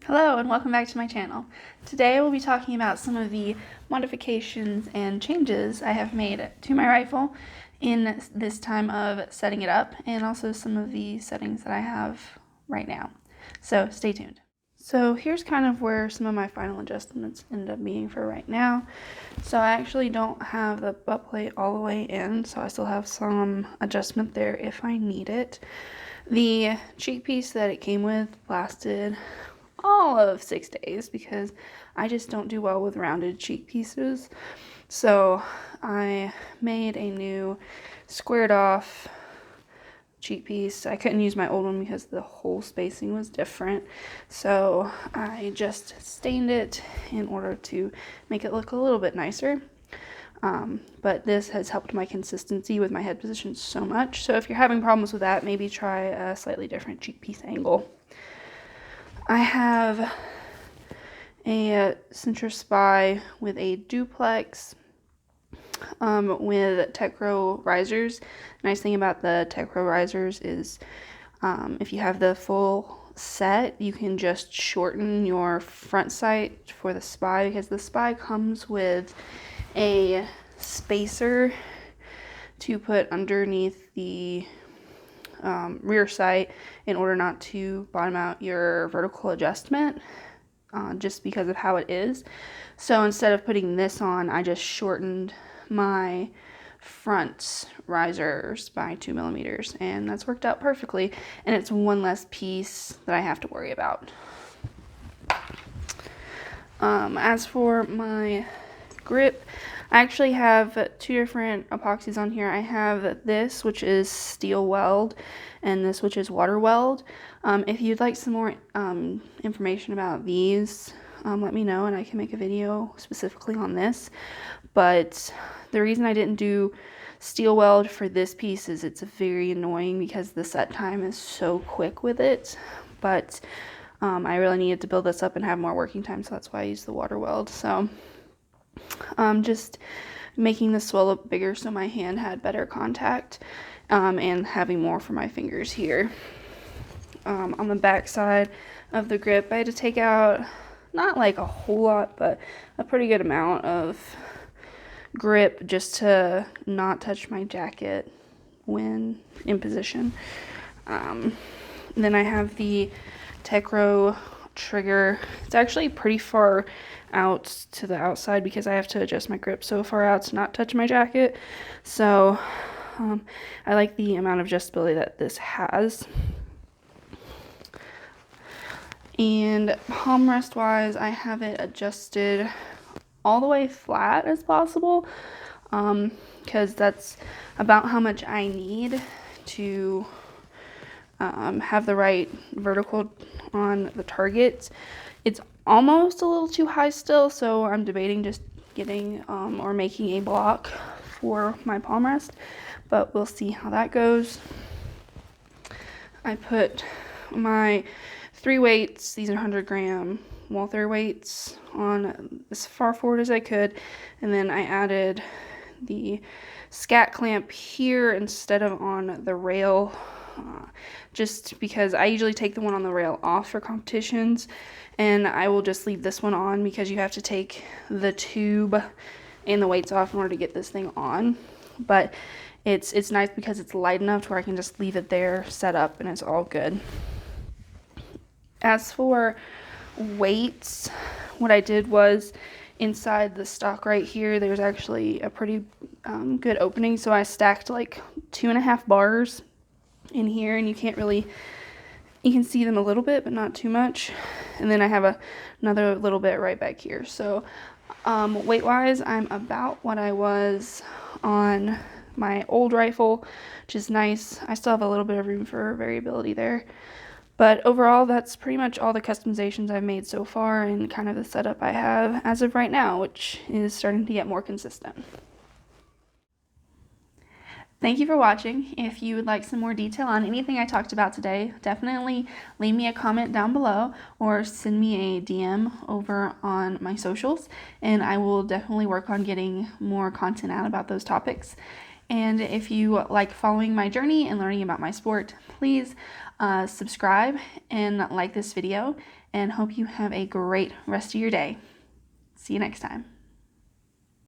Hello and welcome back to my channel. Today we'll be talking about some of the modifications and changes I have made to my rifle in this time of setting it up, and also some of the settings that I have right now. So stay tuned. So here's kind of where some of my final adjustments end up being for right now. So I actually don't have the butt plate all the way in, so I still have some adjustment there if I need it. The cheek piece that it came with lasted all of 6 days because I just don't do well with rounded cheek pieces. So I made a new squared off cheek piece. I couldn't use my old one because the hole spacing was different. So I just stained it in order to make it look a little bit nicer. But this has helped my consistency with my head position so much. So if you're having problems with that, maybe try a slightly different cheek piece angle. I have a Centra Spy with a duplex with Techro risers. Nice thing about the Techro risers is if you have the full set, you can just shorten your front sight for the Spy, because the Spy comes with a spacer to put underneath the rear sight in order not to bottom out your vertical adjustment, just because of how it is. So instead of putting this on, I just shortened my front risers by 2 millimeters, and that's worked out perfectly, and it's one less piece that I have to worry about. As for my grip, I actually have two different epoxies on here. I have this, which is steel weld, and this, which is water weld. If you'd like some more information about these, let me know and I can make a video specifically on this. But the reason I didn't do steel weld for this piece is it's very annoying because the set time is so quick with it. But I really needed to build this up and have more working time, so that's why I used the water weld. So just making this swell up bigger so my hand had better contact, and having more for my fingers here. On the back side of the grip, I had to take out not like a whole lot, but a pretty good amount of grip just to not touch my jacket when in position. Then I have the Techro Trigger. It's actually pretty far out to the outside because I have to adjust my grip so far out to not touch my jacket. So I like the amount of adjustability that this has. And palm rest wise, I have it adjusted all the way flat as possible, because that's about how much I need to have the right vertical on the target. It's almost a little too high still, so I'm debating just getting or making a block for my palm rest, but we'll see how that goes. I put my 3 weights, these are 100-gram Walther weights, on as far forward as I could, and then I added the scat clamp here instead of on the rail, just because I usually take the one on the rail off for competitions, and I will just leave this one on because you have to take the tube and the weights off in order to get this thing on. But it's nice because it's light enough to where I can just leave it there set up and it's all good. As for weights, what I did was inside the stock right here, there's actually a pretty good opening, so I stacked like 2.5 bars in here, and you can see them a little bit but not too much, and then I have another little bit right back here. So weight wise, I'm about what I was on my old rifle, which is nice. I still have a little bit of room for variability there, but overall that's pretty much all the customizations I've made so far and kind of the setup I have as of right now, which is starting to get more consistent. Thank you for watching. If you would like some more detail on anything I talked about today, definitely leave me a comment down below or send me a DM over on my socials, and I will definitely work on getting more content out about those topics. And if you like following my journey and learning about my sport, please subscribe and like this video. and hope you have a great rest of your day. See you next time.